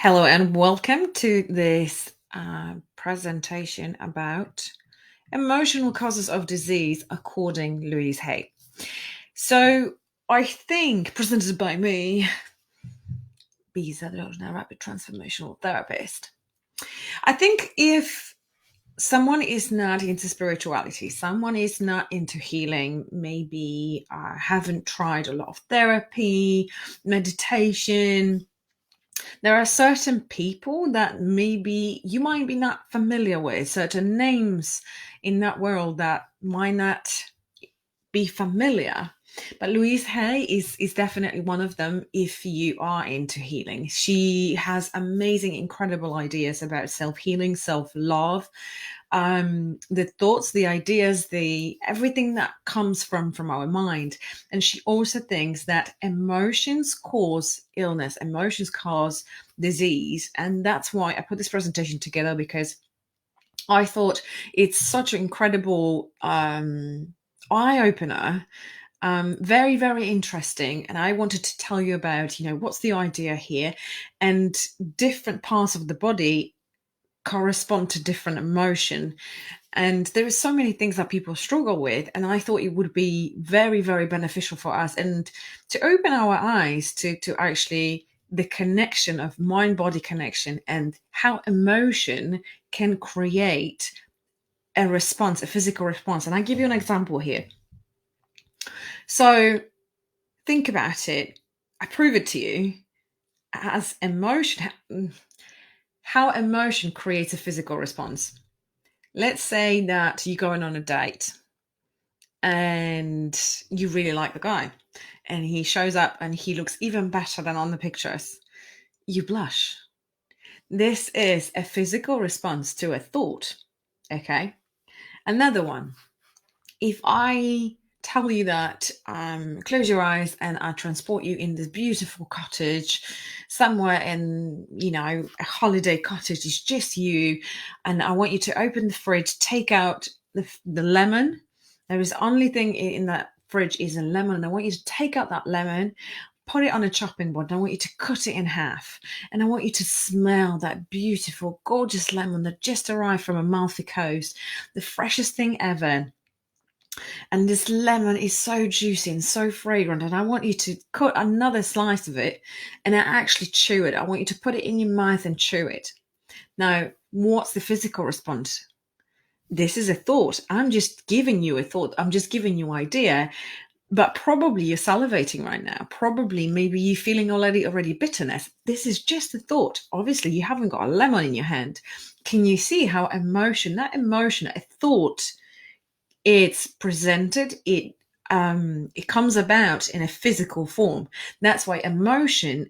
Hello and welcome to this presentation about emotional causes of disease according Louise Hay. So I think presented by me, Bisa, the rapid transformational therapist. I think if someone is not into spirituality, someone is not into healing, maybe haven't tried a lot of therapy, meditation, there are certain people that maybe you might be not familiar with, certain names in that world that might not be familiar. But Louise Hay is definitely one of them if you are into healing. She has amazing, incredible ideas about self-healing, self-love, the thoughts, the ideas, the everything that comes from our mind. And she also thinks that emotions cause illness, emotions cause disease. And that's why I put this presentation together, because I thought it's such an incredible eye opener, very, very interesting. And I wanted to tell you about, what's the idea here, and different parts of the body correspond to different emotion. And there are so many things that people struggle with, and I thought it would be very, very beneficial for us and to open our eyes to actually the connection of mind body connection and how emotion can create a response, a physical response. And I give you an example here. So think about it. I prove it to you as emotion, how emotion creates a physical response. Let's say that you're going on a date and you really like the guy, and he shows up and he looks even better than on the pictures. You blush. This is a physical response to a thought. Okay. Another one. If I tell you that close your eyes and I transport you in this beautiful cottage somewhere in, a holiday cottage, it's just you, and I want you to open the fridge, take out the lemon. There is only thing in that fridge is a lemon, and I want you to take out that lemon, put it on a chopping board, and I want you to cut it in half, and I want you to smell that beautiful, gorgeous lemon that just arrived from Amalfi Coast, the freshest thing ever. And this lemon is so juicy and so fragrant. And I want you to cut another slice of it and actually chew it. I want you to put it in your mouth and chew it. Now, what's the physical response? This is a thought. I'm just giving you a thought. I'm just giving you idea. But probably you're salivating right now. Probably maybe you're feeling already bitterness. This is just a thought. Obviously, you haven't got a lemon in your hand. Can you see how that emotion, a thought, it's presented, it comes about in a physical form. That's why emotion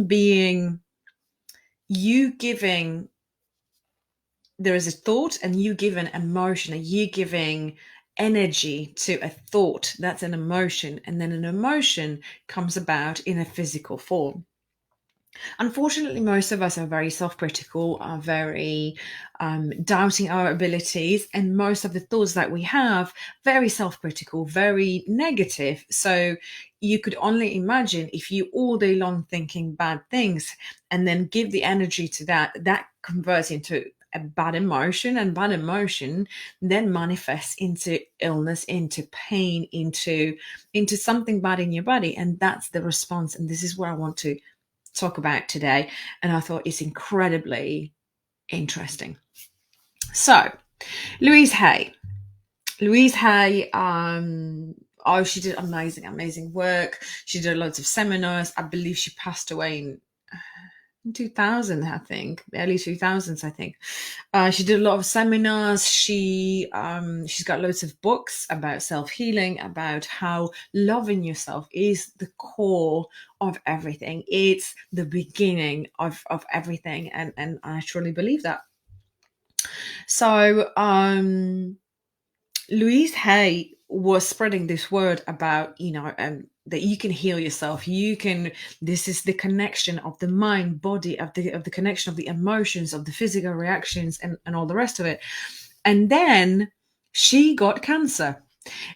being you giving, there is a thought and you give an emotion, and you giving energy to a thought, that's an emotion, and then an emotion comes about in a physical form. Unfortunately, most of us are very self-critical, are very doubting our abilities, and most of the thoughts that we have, very self-critical, very negative. So you could only imagine if you all day long thinking bad things and then give the energy to that converts into a bad emotion, and bad emotion then manifests into illness, into pain, into something bad in your body, and that's the response. And this is where I want to talk about today, and I thought it's incredibly interesting. So, Louise Hay. Louise Hay, she did amazing work. She did loads of seminars. I believe she passed away in 2000, I think, early 2000s, I think. She did a lot of seminars. She's got loads of books about self-healing, about how loving yourself is the core of everything. It's the beginning of everything. And I truly believe that. So Louise Hay was spreading this word about, that you can heal yourself. This is the connection of the mind, body, of the connection of the emotions, of the physical reactions, and all the rest of it. And then she got cancer.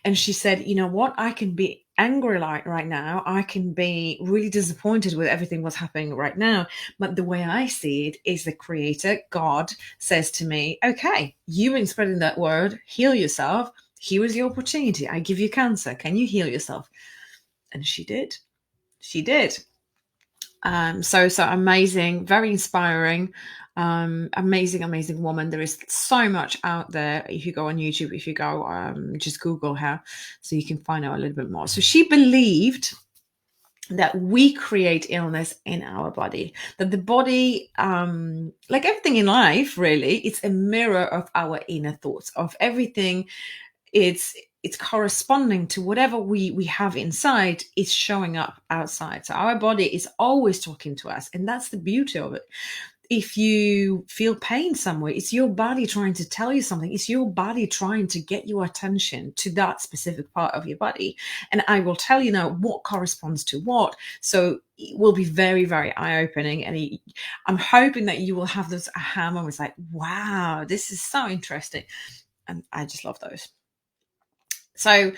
And she said, you know what, I can be angry like right now. I can be really disappointed with everything what's happening right now. But the way I see it is the creator, God, says to me, okay, you've been spreading that word, heal yourself. Here is your opportunity. I give you cancer. Can you heal yourself? And she did. She did. So amazing, very inspiring, amazing woman. There is so much out there. If you go on YouTube, if you go just Google her, so you can find out a little bit more. So she believed that we create illness in our body, that the body, like everything in life, really, it's a mirror of our inner thoughts, of everything. It's corresponding to whatever we have inside. It's showing up outside. So our body is always talking to us, and that's the beauty of it. If you feel pain somewhere, it's your body trying to tell you something. It's your body trying to get your attention to that specific part of your body. And I will tell you now what corresponds to what. So it will be very, very eye-opening. And I'm hoping that you will have those aha moments like, wow, this is so interesting. And I just love those. So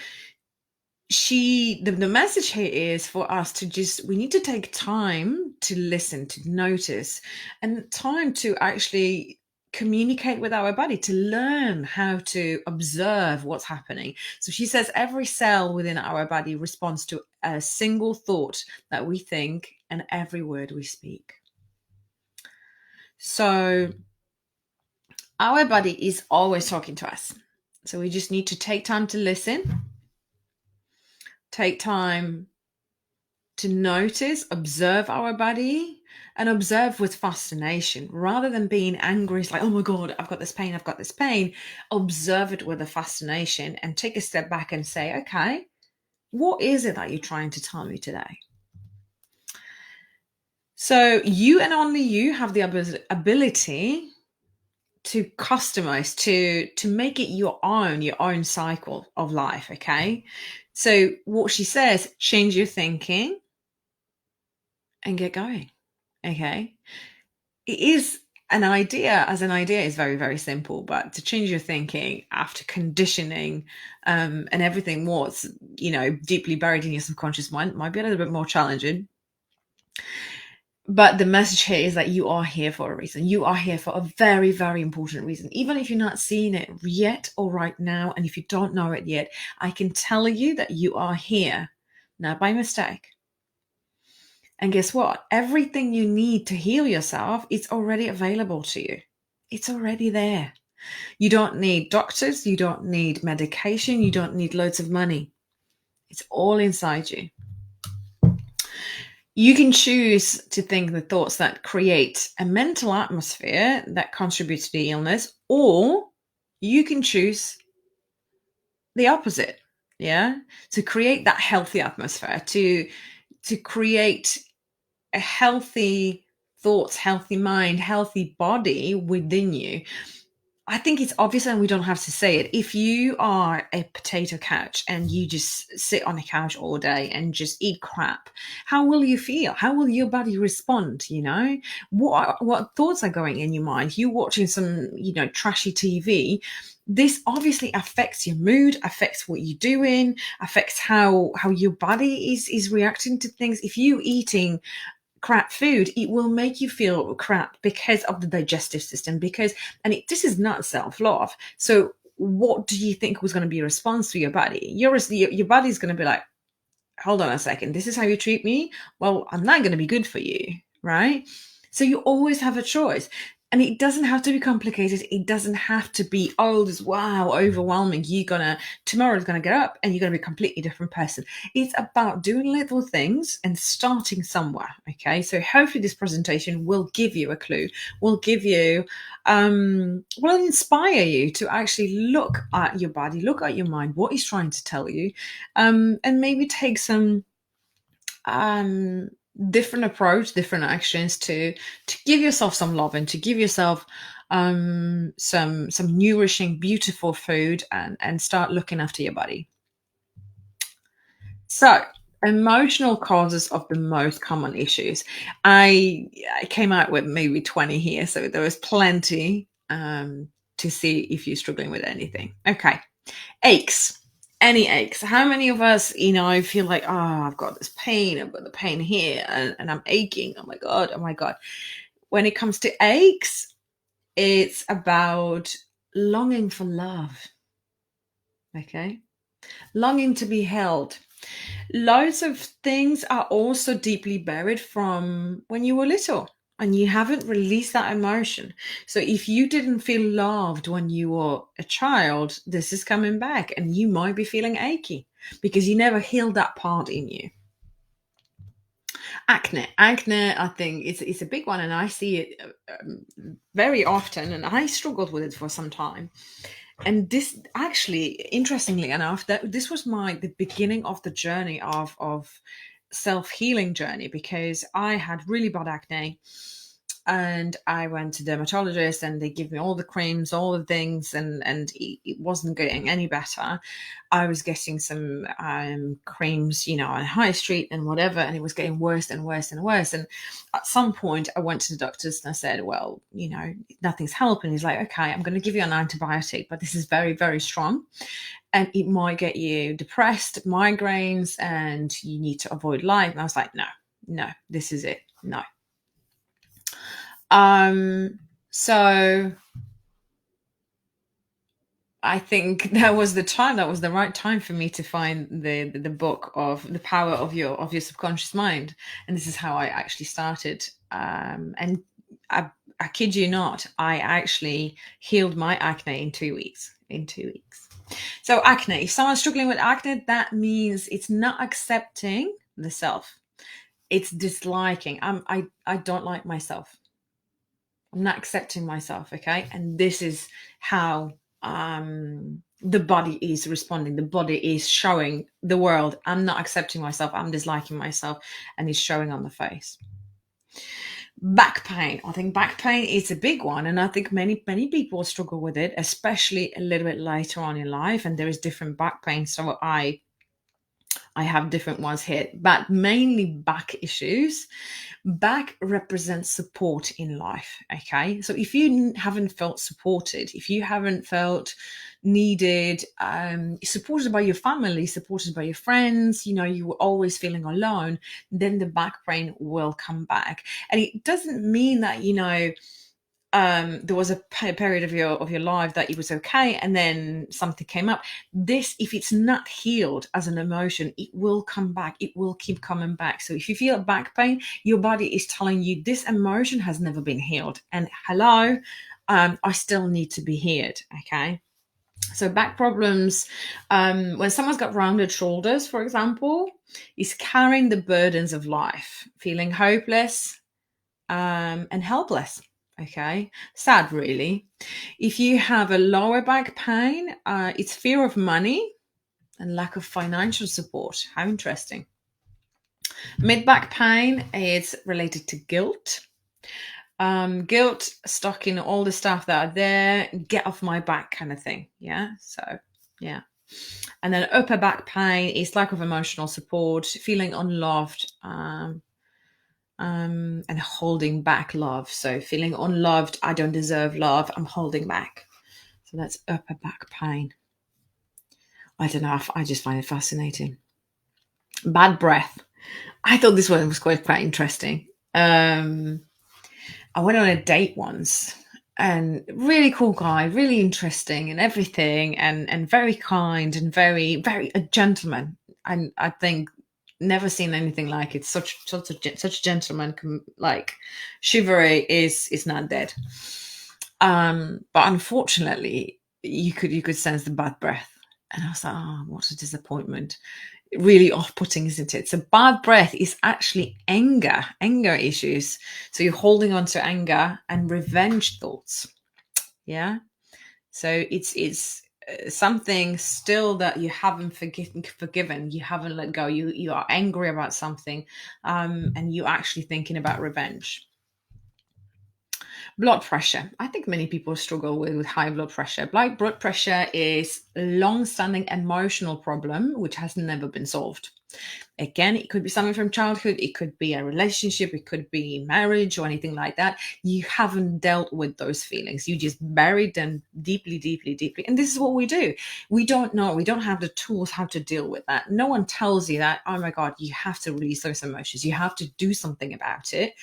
the message here is for us to we need to take time to listen, to notice, and time to actually communicate with our body, to learn how to observe what's happening. So she says every cell within our body responds to a single thought that we think and every word we speak. So our body is always talking to us. So we just need to take time to listen, take time to notice, observe our body, and observe with fascination rather than being angry. It's like, oh my God, I've got this pain. Observe it with a fascination and take a step back and say, okay, what is it that you're trying to tell me today? So you and only you have the ability to customize, to make it your own cycle of life. Okay. So what she says, change your thinking and get going. Okay. It is an idea is very, very simple, but to change your thinking after conditioning and everything what's, deeply buried in your subconscious mind might be a little bit more challenging. But the message here is that you are here for a reason. You are here for a very, very important reason. Even if you're not seeing it yet or right now, and if you don't know it yet, I can tell you that you are here, not by mistake. And guess what? Everything you need to heal yourself is already available to you. It's already there. You don't need doctors. You don't need medication. You don't need loads of money. It's all inside you. You can choose to think the thoughts that create a mental atmosphere that contributes to the illness, or you can choose the opposite. Yeah. To create that healthy atmosphere, to create a healthy thoughts, healthy mind, healthy body within you. I think it's obvious and we don't have to say it. If you are a potato couch and you just sit on a couch all day and just eat crap, how will you feel? How will your body respond? What thoughts are going in your mind? You watching some, trashy TV. This obviously affects your mood, affects what you're doing, affects how your body is reacting to things. If you eating crap food, it will make you feel crap because of the digestive system, this is not self-love. So what do you think was going to be a response to your body? Your body's going to be like, hold on a second, this is how you treat me? Well, I'm not going to be good for you, right? So you always have a choice. And it doesn't have to be complicated. It doesn't have to be, this overwhelming. Tomorrow's going to get up and you're going to be a completely different person. It's about doing little things and starting somewhere. Okay. So hopefully this presentation will give you a clue, will give you, will inspire you to actually look at your body, look at your mind, what it's trying to tell you, and maybe take some, different approach, different actions to give yourself some love and to give yourself some nourishing, beautiful food and start looking after your body. So emotional causes of the most common issues. I came out with maybe 20 here, so there was plenty to see if you're struggling with anything. Okay. Aches. Any aches. How many of us, feel like, oh, I've got this pain, I've got the pain here, and I'm aching. Oh my God, oh my God. When it comes to aches, it's about longing for love, okay? Longing to be held. Loads of things are also deeply buried from when you were little and you haven't released that emotion. So if you didn't feel loved when you were a child, this is coming back and you might be feeling achy because you never healed that part in you. Acne, I think it's a big one, and I see it very often, and I struggled with it for some time. And this actually, interestingly enough, that this was the beginning of the journey of self-healing journey, because I had really bad acne, and I went to dermatologist and they give me all the creams, all the things, and it wasn't getting any better. I was getting some creams, on high street and whatever, and it was getting worse and worse and worse. And at some point I went to the doctors and I said, well, nothing's helping. He's like, okay, I'm going to give you an antibiotic, but this is very, very strong and it might get you depressed, migraines, and you need to avoid light. And I was like, no, this is it. No. So I think that was the right time for me to find the book of The Power of Your Subconscious Mind. And this is how I actually started. And I kid you not, I actually healed my acne in 2 weeks. So acne, if someone's struggling with acne, that means it's not accepting the self. It's disliking. I don't like myself. I'm not accepting myself, okay? And this is how the body is responding. The body is showing the world, I'm not accepting myself, I'm disliking myself, and it's showing on the face. Back pain. I think back pain is a big one, and I think many people struggle with it, especially a little bit later on in life. And there is different back pain. So I have different ones here, but mainly back issues. Back represents support in life, okay? So if you haven't felt supported, if you haven't felt needed, supported by your family, supported by your friends, you were always feeling alone, then the back pain will come back. And it doesn't mean that, there was a period of your life that it was okay and then something came up. This, if it's not healed as an emotion, it will come back. It will keep coming back. So if you feel back pain, your body is telling you this emotion has never been healed, and hello, I still need to be healed. Okay. So back problems, when someone's got rounded shoulders, for example, is carrying the burdens of life, feeling hopeless and helpless. Okay, sad, really. If you have a lower back pain, it's fear of money and lack of financial support. How interesting. Mid back pain, it's related to guilt. Guilt, stuck in all the stuff that are there, get off my back kind of thing. Yeah, so yeah. And then upper back pain is lack of emotional support, feeling unloved, and holding back love. So feeling unloved, I don't deserve love, I'm holding back. So that's upper back pain. I don't know, I just find it fascinating. Bad breath. I thought this one was quite interesting. I went on a date once, and really cool guy, really interesting and everything, and very kind and very, very a gentleman. And I think never seen anything like it. Such a gentleman, like chivalry is not dead. But unfortunately, you could sense the bad breath, and I was like, oh, what a disappointment. Really off-putting, isn't it? So bad breath is actually anger issues. So you're holding on to anger and revenge thoughts. Yeah. So it's something still that you haven't forgiven, you haven't let go, you are angry about something, and you're actually thinking about revenge. Blood pressure. I think many people struggle with high blood pressure. Like blood pressure is a long-standing emotional problem which has never been solved. Again, it could be something from childhood, it could be a relationship, it could be marriage or anything like that. You haven't dealt with those feelings. You just buried them deeply, deeply, deeply. And this is what we do. We don't know. We don't have the tools how to deal with that. No one tells you that, oh my God, you have to release those emotions. You have to do something about it.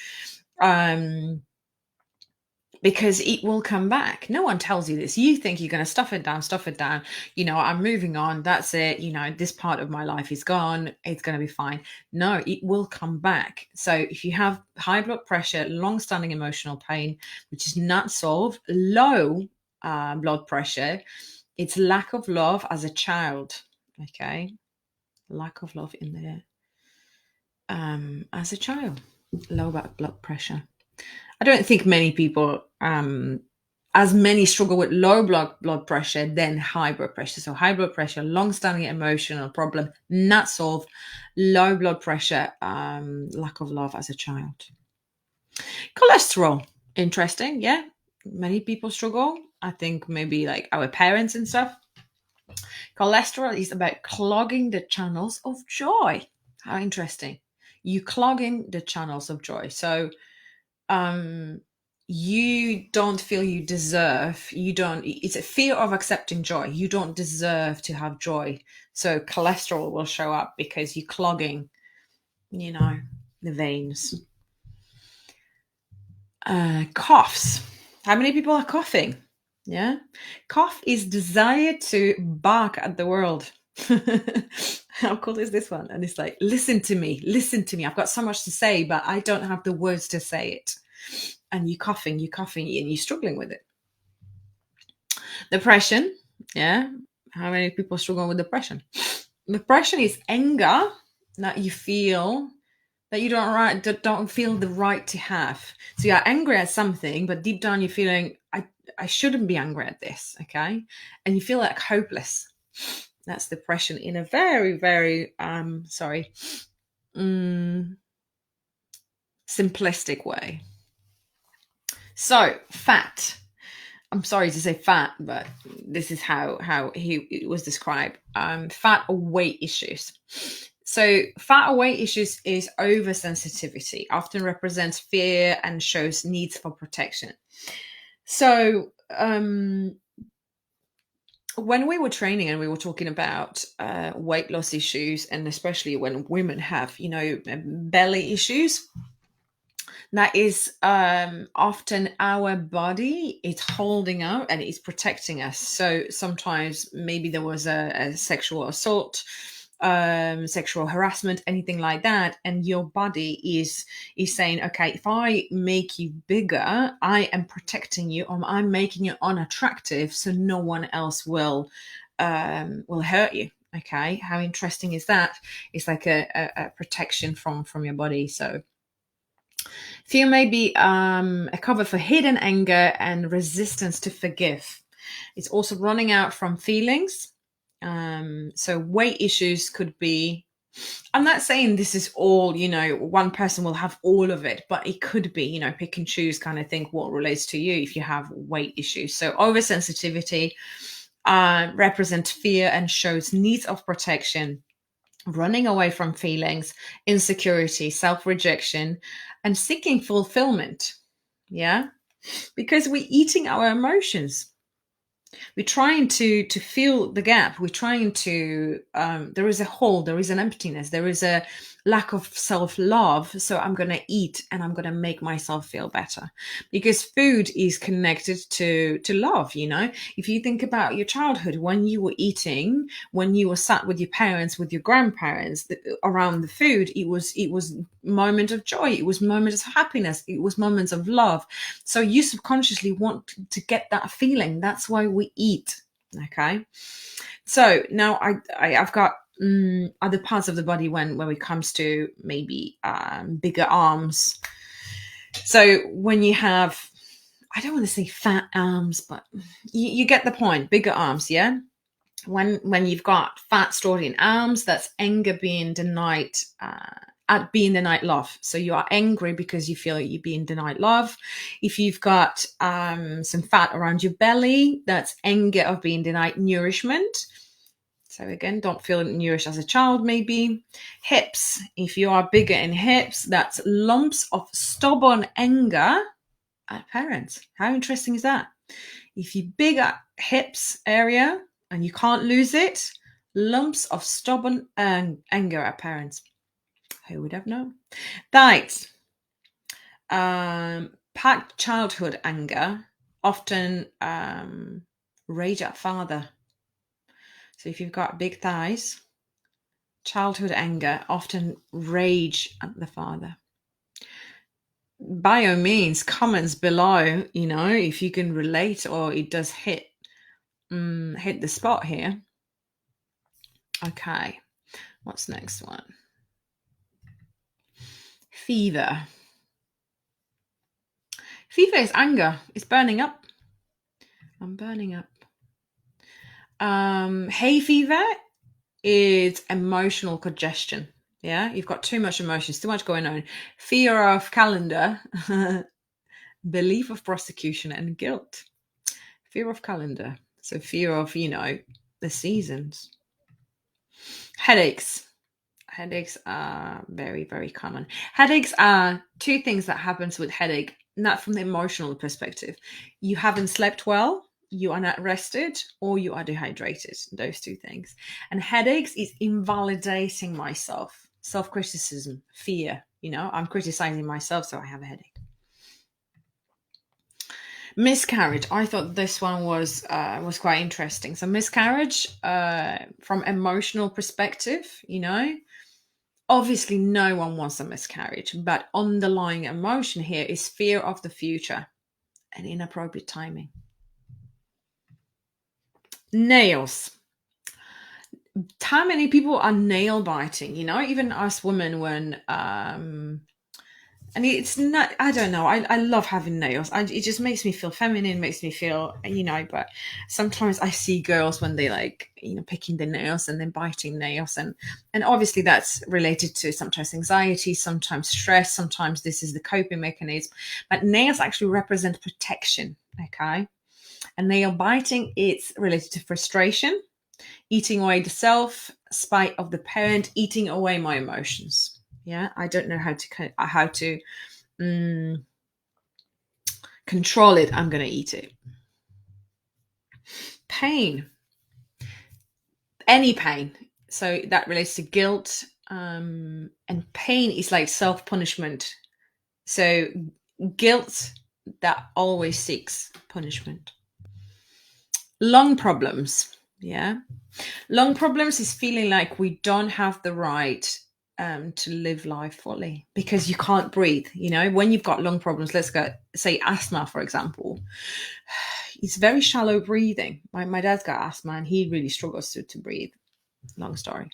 Because it will come back. No one tells you this. You think you're going to stuff it down. I'm moving on. That's it. This part of my life is gone. It's going to be fine. No, it will come back. So if you have high blood pressure, long-standing emotional pain, which is not solved, low blood pressure, it's lack of love as a child. Okay. Lack of love in there. As a child, low blood pressure. I don't think many people, as many struggle with low blood pressure than high blood pressure. So high blood pressure, long-standing emotional problem, not solved. Low blood pressure, lack of love as a child. Cholesterol, interesting. Yeah, many people struggle. I think maybe like our parents and stuff. Cholesterol is about clogging the channels of joy. How interesting. You clogging the channels of joy. So you don't feel you deserve, it's a fear of accepting joy. You don't deserve to have joy. So cholesterol will show up because you're clogging, the veins. Coughs. How many people are coughing? Yeah. Cough is desire to bark at the world. How cool is this one? And it's like, listen to me. I've got so much to say, but I don't have the words to say it. And you're coughing, and you're struggling with it. Depression. Yeah. How many people struggle with depression? Depression is anger that you feel that you don't feel the right to have. So you're angry at something, but deep down you're feeling, I shouldn't be angry at this. Okay. And you feel like hopeless. That's depression in a very, very, simplistic way. So fat. I'm sorry to say fat, but this is how it was described. Fat or weight issues. So fat or weight issues is oversensitivity, often represents fear and shows needs for protection. So when we were training and we were talking about weight loss issues, and especially when women have, belly issues, that is often our body, it's holding out and it's protecting us. So sometimes maybe there was a sexual assault, sexual harassment, anything like that, and your body is saying, okay, if I make you bigger, I am protecting you, or I'm making you unattractive so no one else will hurt you. Okay, how interesting is that? It's like a protection from your body. So fear may be a cover for hidden anger and resistance to forgive. It's also running out from feelings. So weight issues could be, I'm not saying this is all, one person will have all of it, but it could be, pick and choose kind of thing what relates to you if you have weight issues. So oversensitivity represents fear and shows needs of protection, running away from feelings, insecurity, self-rejection, and seeking fulfillment. Yeah, because we're eating our emotions. We're trying to fill the gap. We're trying to, there is a hole, there is an emptiness, there is a lack of self-love. So I'm going to eat and I'm going to make myself feel better, because food is connected to love. If you think about your childhood, when you were eating, when you were sat with your parents, with your grandparents around the food, it was moment of joy. It was moments of happiness. It was moments of love. So you subconsciously want to get that feeling. That's why we eat. Okay. So now I've got other parts of the body when it comes to maybe bigger arms. So when you have, I don't want to say fat arms, but you get the point. Bigger arms, yeah. When you've got fat stored in arms, that's anger being denied at being denied love. So you are angry because you feel you're being denied love. If you've got some fat around your belly, that's anger of being denied nourishment. So again, don't feel nourished as a child, maybe. Hips, if you are bigger in hips, that's lumps of stubborn anger at parents. How interesting is that? If you big at hips area and you can't lose it, lumps of stubborn anger at parents. Who would have known? Thighs, packed childhood anger, often rage at father. So if you've got big thighs, childhood anger, often rage at the father. By all means, comments below, if you can relate or it does hit the spot here. Okay, what's next one? Fever. Fever is anger. It's burning up. I'm burning up. Hay fever is emotional congestion. Yeah, you've got too much emotions, too much going on. Fear of calendar, belief of prosecution, and guilt. Fear of calendar. So fear of, the seasons. Headaches. Headaches are very, very common. Headaches are two things that happens with headache, not from the emotional perspective. You haven't slept well, you are not rested, or you are dehydrated. Those two things. And headaches is invalidating myself. Self-criticism, fear. I'm criticizing myself, so I have a headache. Miscarriage. I thought this one was quite interesting. So miscarriage, from emotional perspective, obviously no one wants a miscarriage, but underlying emotion here is fear of the future and inappropriate timing. Nails. How many people are nail biting? Even us women, when and it's not, I don't know, I love having nails. It just makes me feel feminine, makes me feel, but sometimes I see girls when they picking their nails and then biting nails, and obviously that's related to sometimes anxiety, sometimes stress, sometimes this is the coping mechanism, but nails actually represent protection. Okay. And nail biting, it's related to frustration, eating away the self, spite of the parent, eating away my emotions. Yeah, I don't know how to control it. I'm going to eat it. Pain. Any pain. So that relates to guilt. And pain is like self-punishment. So guilt that always seeks punishment. Lung problems. Yeah. Lung problems is feeling like we don't have the right to live life fully because you can't breathe. When you've got lung problems, let's go say asthma, for example, it's very shallow breathing. My dad's got asthma and he really struggles to breathe. Long story.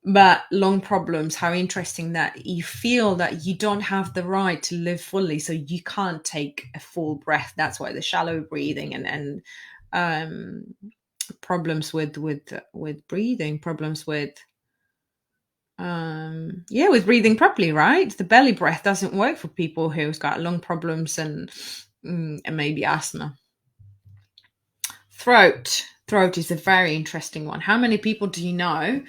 But lung problems, how interesting that you feel that you don't have the right to live fully, so you can't take a full breath. That's why the shallow breathing and problems with breathing, problems with with breathing properly, right? The belly breath doesn't work for people who's got lung problems and maybe asthma. Throat is a very interesting one. How many people do you know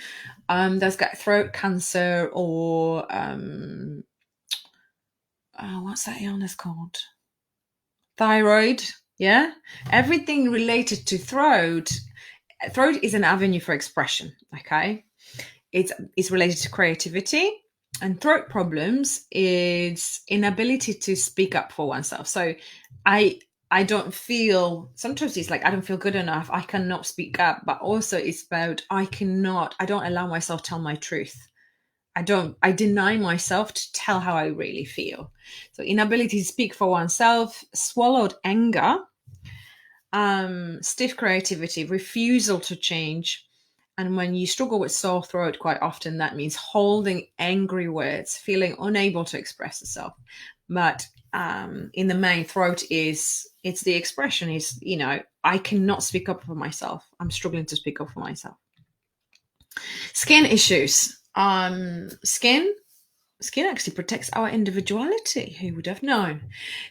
that's got throat cancer or what's that illness called? Thyroid. Yeah, everything related to throat is an avenue for expression. Okay, it's related to creativity, and throat problems is inability to speak up for oneself. So I don't feel, sometimes it's like I don't feel good enough, I cannot speak up, but also it's about I don't allow myself to tell my truth. I deny myself to tell how I really feel. So inability to speak for oneself, swallowed anger, stiff creativity, refusal to change. And when you struggle with sore throat, quite often that means holding angry words, feeling unable to express yourself. But in the main, throat it's the expression is, I cannot speak up for myself. I'm struggling to speak up for myself. Skin issues. Skin, skin actually protects our individuality. Who would have known?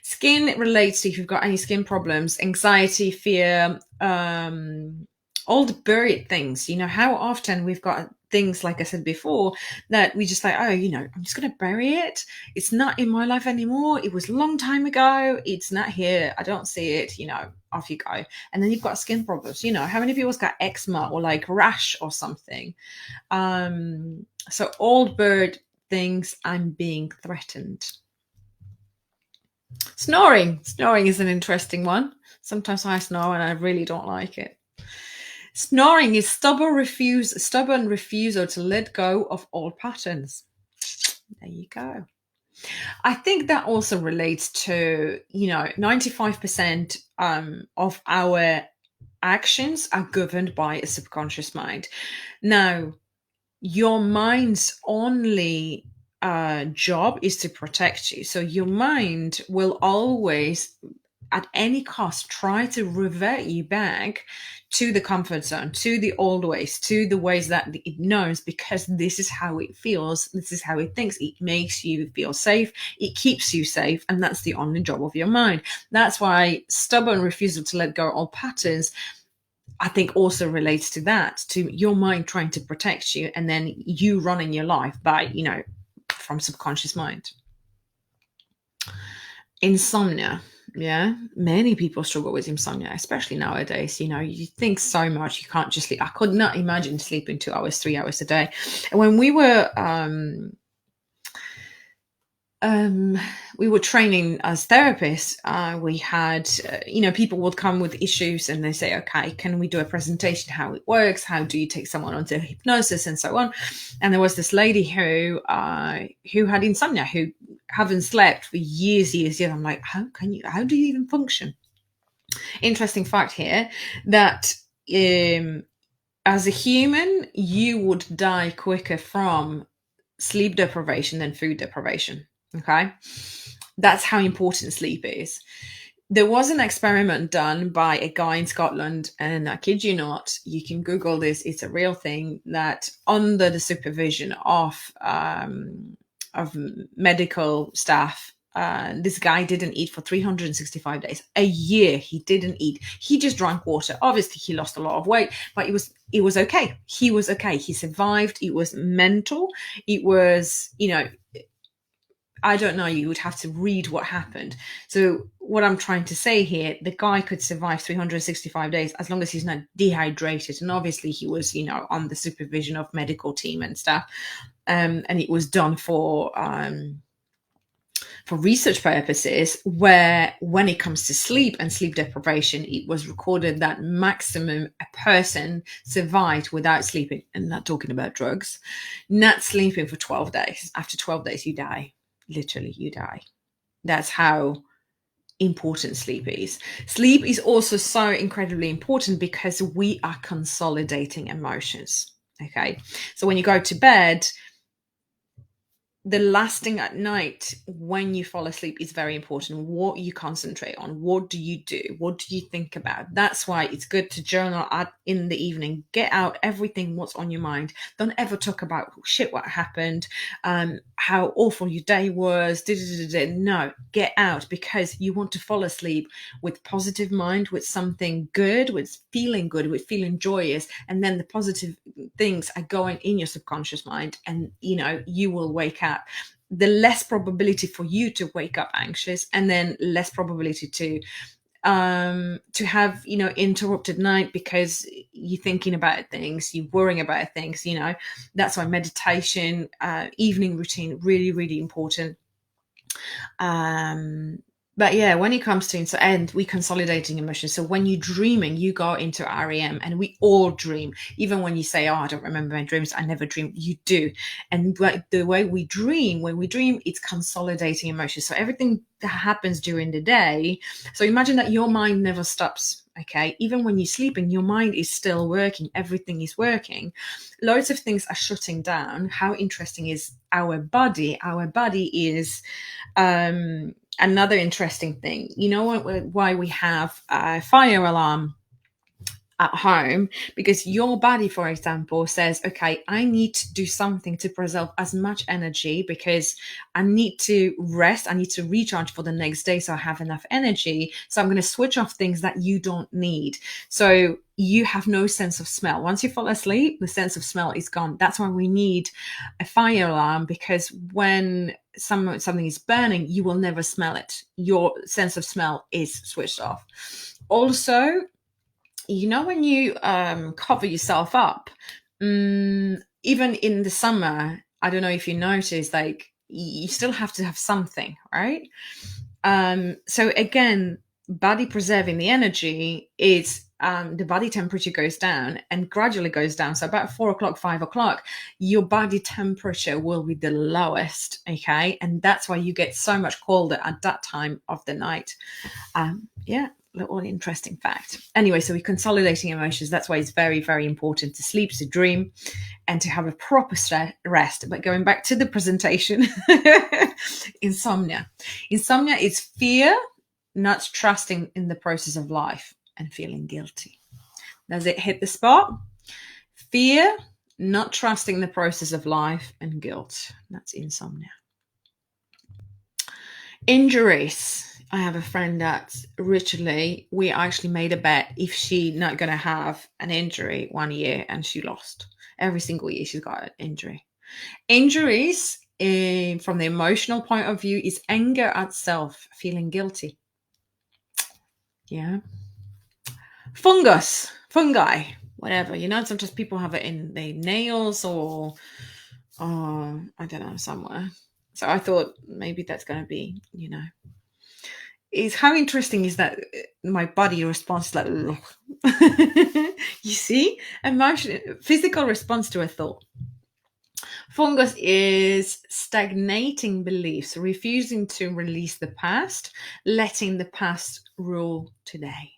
Skin relates to if you've got any skin problems, anxiety, fear, all the buried things. How often we've got things, like I said before, that we just like, oh, I'm just going to bury it. It's not in my life anymore. It was a long time ago. It's not here. I don't see it. Off you go. And then you've got skin problems. How many people's got eczema or like rash or something? So old bird things, I'm being threatened. Snoring is an interesting one. Sometimes I snore and I really don't like it. Snoring is stubborn refusal to let go of old patterns. There you go. I think that also relates to 95% of our actions are governed by a subconscious mind. Now, your mind's only job is to protect you. So your mind will always, at any cost, try to revert you back to the comfort zone, to the old ways, to the ways that it knows, because this is how it feels, this is how it thinks. It makes you feel safe, it keeps you safe, and that's the only job of your mind. That's why stubborn refusal to let go of old patterns, I think, also relates to that, to your mind trying to protect you, and then you running your life by, from subconscious mind. Insomnia. Yeah, many people struggle with insomnia, especially nowadays. You think so much, you can't just sleep. I could not imagine sleeping 2 hours, 3 hours a day. And when we were training as therapists, we had, people would come with issues and they say, okay, can we do a presentation, how it works? How do you take someone onto hypnosis and so on? And there was this lady who had insomnia, who haven't slept for years. I'm like, how do you even function? Interesting fact here that as a human, you would die quicker from sleep deprivation than food deprivation. Okay, that's how important sleep is. There was an experiment done by a guy in Scotland, and I kid you not, you can Google this, it's a real thing, that under the supervision of medical staff, this guy didn't eat for 365 days. A year he didn't eat. He just drank water. Obviously, he lost a lot of weight, but it was okay. He was okay. He survived. It was mental. It was, I don't know, you would have to read what happened. So what I'm trying to say here, the guy could survive 365 days as long as he's not dehydrated. And obviously he was, on the supervision of medical team and stuff. And it was done for research purposes, where when it comes to sleep and sleep deprivation, it was recorded that maximum a person survived without sleeping, and not talking about drugs, not sleeping for 12 days. After 12 days, you die. Literally, you die. That's how important sleep is. Sleep is also so incredibly important because we are consolidating emotions. Okay. So when you go to bed, the last thing at night when you fall asleep is very important. What you concentrate on, what do you do, what do you think about? That's why it's good to journal in the evening. Get out everything what's on your mind. Don't ever talk about shit what happened, how awful your day was. No, get out, because you want to fall asleep with positive mind, with something good, with feeling good, with feeling joyous, and then the positive things are going in your subconscious mind, and you will wake up. The less probability for you to wake up anxious, and then less probability to have interrupted night because you're thinking about things, you're worrying about things. That's why meditation, evening routine, really, really important. But yeah, when it comes to and we consolidating emotions. So when you're dreaming, you go into REM, and we all dream. Even when you say, "Oh, I don't remember my dreams. I never dream." You do. And the way we dream, when we dream, it's consolidating emotions. So everything that happens during the day. So imagine that your mind never stops. Okay, even when you're sleeping, your mind is still working. Everything is working. Loads of things are shutting down. How interesting is our body? Our body is another interesting thing. You know why we have a fire alarm at home, because your body, for example, says, okay, I need to do something to preserve as much energy because I need to rest, I need to recharge for the next day so I have enough energy. So I'm going to switch off things that you don't need. So you have no sense of smell. Once you fall asleep, the sense of smell is gone. That's why we need a fire alarm, because when something is burning, you will never smell it. Your sense of smell is switched off. Also, when you cover yourself up, even in the summer, I don't know if you notice, like, you still have to have something, right? So again, body preserving the energy is the body temperature goes down and gradually goes down. So about 4 o'clock, 5 o'clock, your body temperature will be the lowest. Okay. And that's why you get so much colder at that time of the night. Yeah, little interesting fact. Anyway, so we're consolidating emotions. That's why it's very, very important to sleep, to dream, and to have a proper rest. But going back to the presentation, insomnia. Insomnia is fear, not trusting in the process of life, and feeling guilty. Does it hit the spot? Fear, not trusting the process of life, and guilt. That's insomnia. Injuries. I have a friend that literally, we actually made a bet if she not going to have an injury 1 year, and she lost. Every single year she's got an injury. Injuries, from the emotional point of view, is anger at self, feeling guilty. Yeah. Fungi, whatever. Sometimes people have it in their nails or I don't know, somewhere. So I thought maybe that's going to be, is how interesting is that my body responds like, you see, physical response to a thought. Fungus is stagnating beliefs, refusing to release the past, letting the past rule today.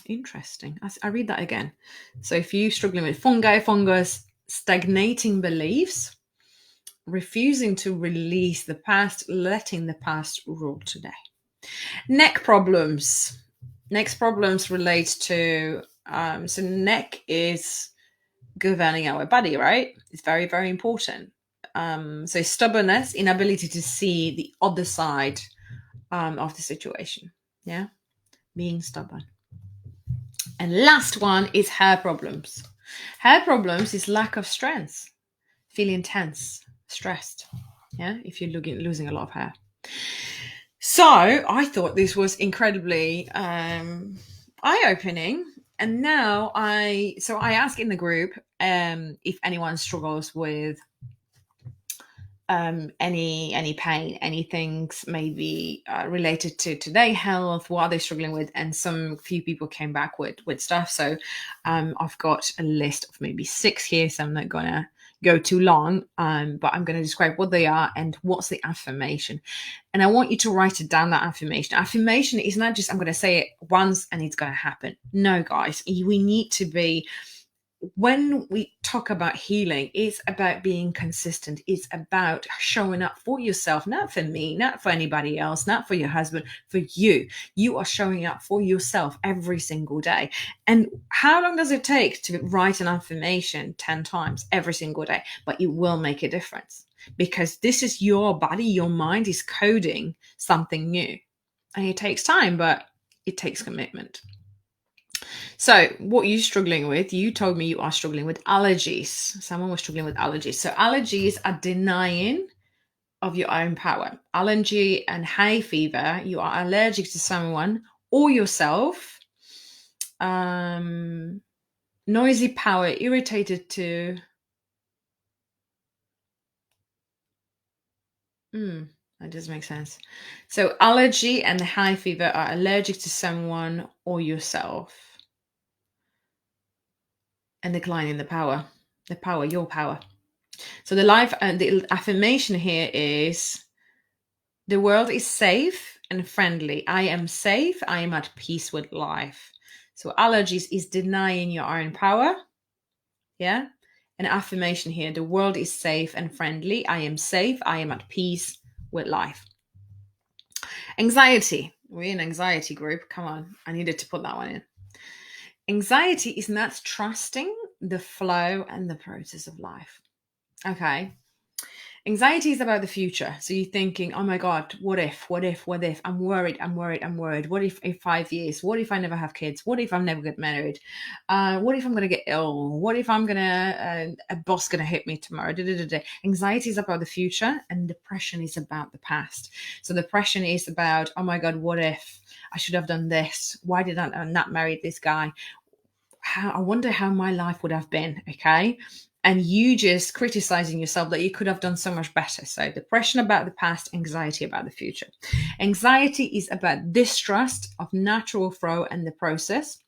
Interesting. I read that again. So if you're struggling with fungus, stagnating beliefs, refusing to release the past, letting the past rule today. Neck problems. Neck problems relate to, so neck is governing our body, right? It's very, very important. So stubbornness, inability to see the other side of the situation. Yeah, being stubborn. And last one is hair problems. Hair problems is lack of strength, feeling tense, stressed. Yeah, if you're losing a lot of hair. So I thought this was incredibly eye-opening. And now I ask in the group if anyone struggles with any pain, anything maybe related to their health, what are they struggling with, and some few people came back with stuff. So I've got a list of maybe 6 here, so I'm not gonna go too long, but I'm going to describe what they are and what's the affirmation. And I want you to write it down, that affirmation. Affirmation is not just I'm going to say it once and it's going to happen. No, guys, we need to be, when we talk about healing, it's about being consistent. It's about showing up for yourself, not for me, not for anybody else, not for your husband, for you. You are showing up for yourself every single day. And how long does it take to write an affirmation 10 times every single day? But it will make a difference, because this is your body, your mind is coding something new. And it takes time, but it takes commitment. So what are you struggling with? You told me you are struggling with allergies. Someone was struggling with allergies. So allergies are denying of your own power. Allergy and hay fever, you are allergic to someone or yourself. Noisy power, irritated to... that does make sense. So allergy and hay fever are allergic to someone or yourself. And declining the power, your power. So the affirmation here is, the world is safe and friendly. I am safe. I am at peace with life. So allergies is denying your own power. Yeah. An affirmation here, the world is safe and friendly. I am safe. I am at peace with life. Anxiety. We're in anxiety group. Come on. I needed to put that one in. Anxiety is not trusting the flow and the process of life. Okay. Anxiety is about the future. So you're thinking, oh my God, what if? I'm worried. What if in 5 years? What if I never have kids? What if I never get married? What if I'm going to get ill? What if I'm going to, a boss going to hit me tomorrow? Da, da, da, da. Anxiety is about the future and depression is about the past. So depression is about, oh my God, what if I should have done this? Why did I not marry this guy? I wonder how my life would have been. Okay. And you just criticizing yourself that you could have done so much better. So depression about the past, anxiety about the future. Anxiety is about distrust of natural flow and the process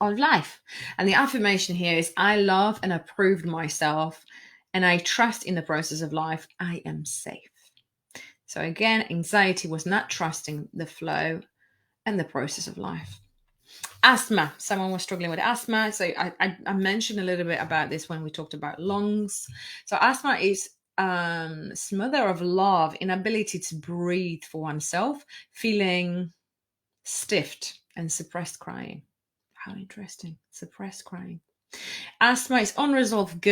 of life. And the affirmation here is I love and approve myself and I trust in the process of life. I am safe. So again, anxiety was not trusting the flow and the process of life. Asthma. Someone was struggling with asthma. So I mentioned a little bit about this when we talked about lungs. So asthma is smother of love, inability to breathe for oneself, feeling stiffed and suppressed crying. How interesting. Suppressed crying. Asthma is unresolved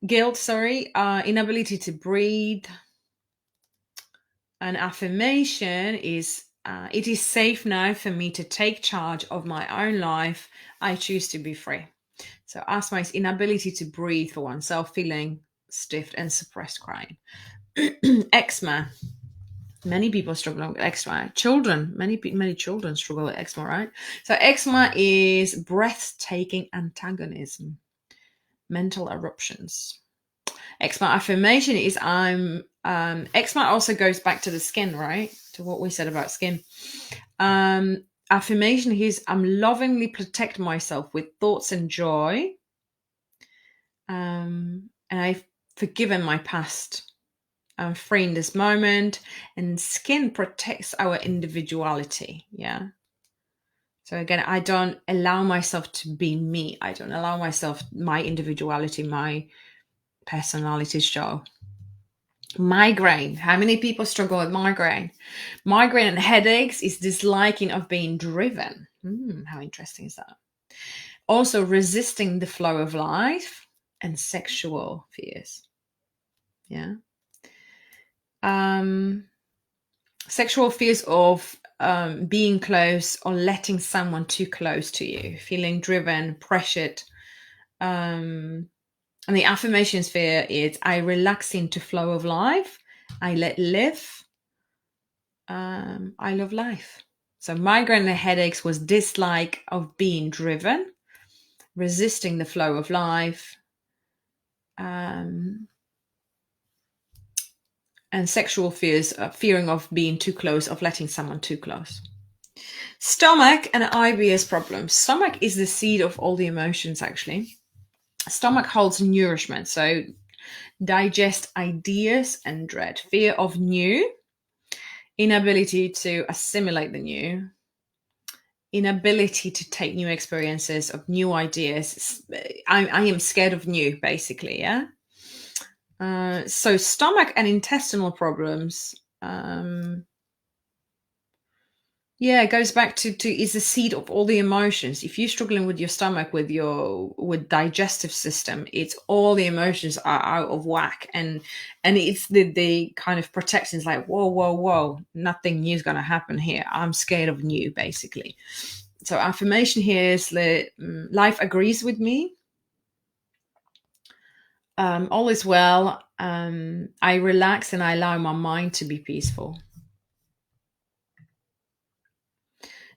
inability to breathe. An affirmation is it is safe now for me to take charge of my own life. I choose to be free. So asthma is inability to breathe for oneself, feeling stiff and suppressed crying. Eczema. Many people struggle with eczema. Many children struggle with eczema, right? So eczema is breathtaking antagonism, mental eruptions. Eczema affirmation is eczema also goes back to the skin, right? To what we said about skin. Affirmation is I'm lovingly protect myself with thoughts and joy. And I've forgiven my past. I'm free in this moment. And skin protects our individuality. Yeah. So again, I don't allow myself to be me. I don't allow myself my individuality, my personality show. Migraine. How many people struggle with migraine? Migraine and headaches is disliking of being driven. How interesting is that? Also resisting the flow of life and sexual fears. Yeah. Sexual fears of being close or letting someone too close to you, feeling driven, pressured. And the affirmation sphere is I relax into flow of life. I let live. I love life. So migraine and headaches was dislike of being driven, resisting the flow of life, and sexual fears, fearing of being too close, of letting someone too close. Stomach and IBS problems. Stomach is the seat of all the emotions, actually. Stomach holds nourishment, so digest ideas and dread, fear of new, inability to assimilate the new, inability to take new experiences of new ideas. I am scared of new, basically. Yeah. So stomach and intestinal problems. It goes back to is the seed of all the emotions. If you're struggling with your stomach, with digestive system, it's all the emotions are out of whack, and it's the kind of protections like whoa, nothing new is going to happen here. I'm scared of new, basically. So affirmation here is that life agrees with me. All is well. I relax and I allow my mind to be peaceful.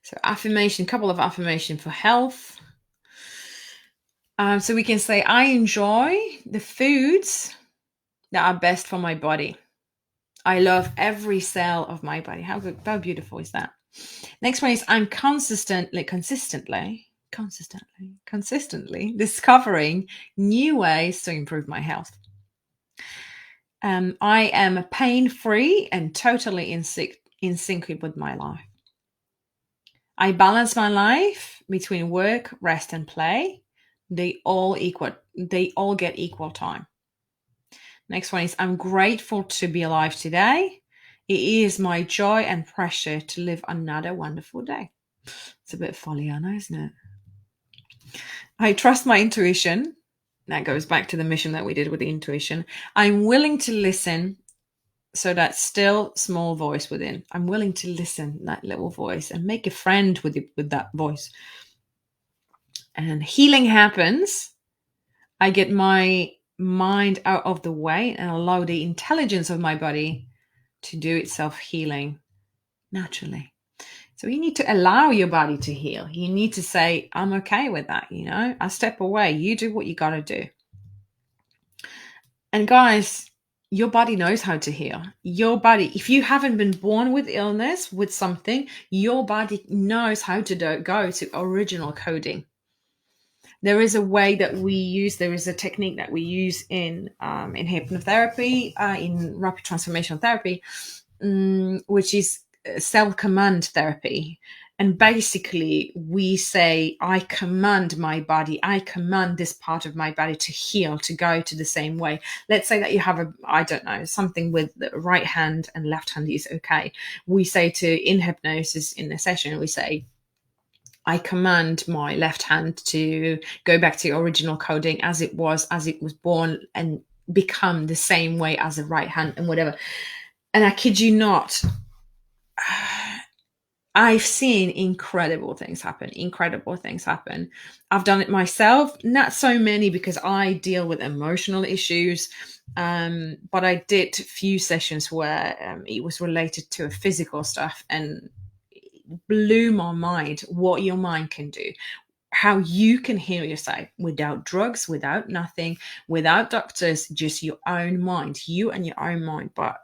So affirmation, couple of affirmation for health. So we can say, I enjoy the foods that are best for my body. I love every cell of my body. How beautiful is that? Next one is I'm consistently discovering new ways to improve my health. I am pain-free and totally in sync with my life. I balance my life between work, rest, and play. They all get equal time. Next one is I'm grateful to be alive today. It is my joy and pleasure to live another wonderful day. It's a bit Pollyanna, isn't it? I trust my intuition. That goes back to the mission that we did with the intuition. I'm willing to listen. So that still small voice within. I'm willing to listen, that little voice, and make a friend with that voice. And healing happens. I get my mind out of the way and allow the intelligence of my body to do itself healing naturally. So you need to allow your body to heal. You need to say, I'm okay with that, I step away. You do what you got to do. And guys, your body knows how to heal. Your body, if you haven't been born with illness, with something, your body knows how to go to original coding. There is a way that we use, there is a technique that we use in hypnotherapy, in rapid transformational therapy, which is self-command therapy. And basically we say, I command my body, I command this part of my body to heal, to go to the same way. Let's say that you have something with the right hand and left hand is okay. We say in hypnosis in a session, we say, I command my left hand to go back to original coding as it was born, and become the same way as the right hand and whatever. And I kid you not, I've seen incredible things happen. I've done it myself, not so many because I deal with emotional issues. But I did a few sessions where it was related to physical stuff, and it blew my mind what your mind can do, how you can heal yourself without drugs, without nothing, without doctors, just your own mind, you and your own mind. But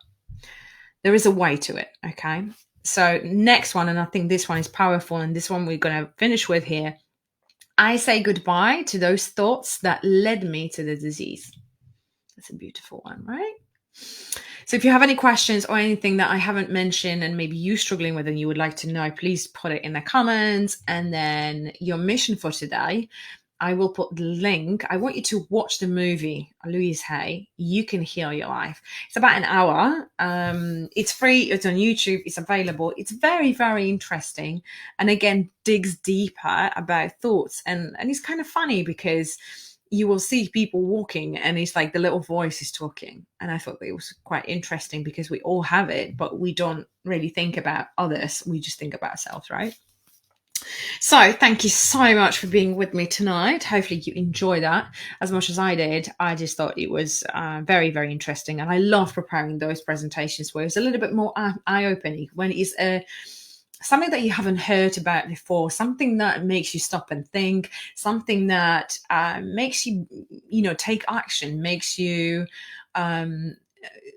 there is a way to it, okay? So next one, and I think this one is powerful, and this one we're going to finish with here. I say goodbye to those thoughts that led me to the disease. That's a beautiful one, right? So if you have any questions or anything that I haven't mentioned and maybe you're struggling with and you would like to know, please put it in the comments. And then your mission for today, I will put the link. I want you to watch the movie, Louise Hay, You Can Heal Your Life. It's about an hour. It's free. It's on YouTube. It's available. It's very, very interesting. And again, digs deeper about thoughts. And it's kind of funny because you will see people walking and it's like the little voice is talking. And I thought it was quite interesting because we all have it, but we don't really think about others. We just think about ourselves, right? So thank you so much for being with me tonight. Hopefully you enjoy that as much as I did. I just thought it was very, very interesting. And I love preparing those presentations where it's a little bit more eye-opening, when it's something that you haven't heard about before, something that makes you stop and think, something that makes you, take action, makes you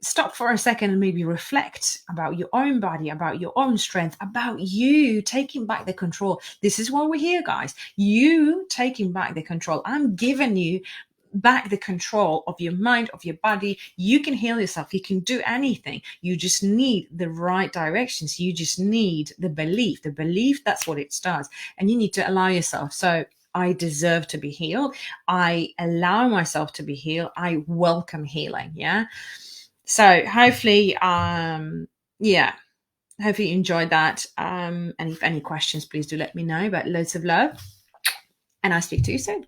stop for a second and maybe reflect about your own body, about your own strength, about you taking back the control. This is why we're here, guys. You taking back the control. I'm giving you back the control of your mind, of your body. You can heal yourself. You can do anything. You just need the right directions. You just need the belief. The belief, that's what it starts. And you need to allow yourself. So I deserve to be healed. I allow myself to be healed. I welcome healing. Yeah. So hopefully, hopefully you enjoyed that. And if any questions, please do let me know. But loads of love, and I'll speak to you soon.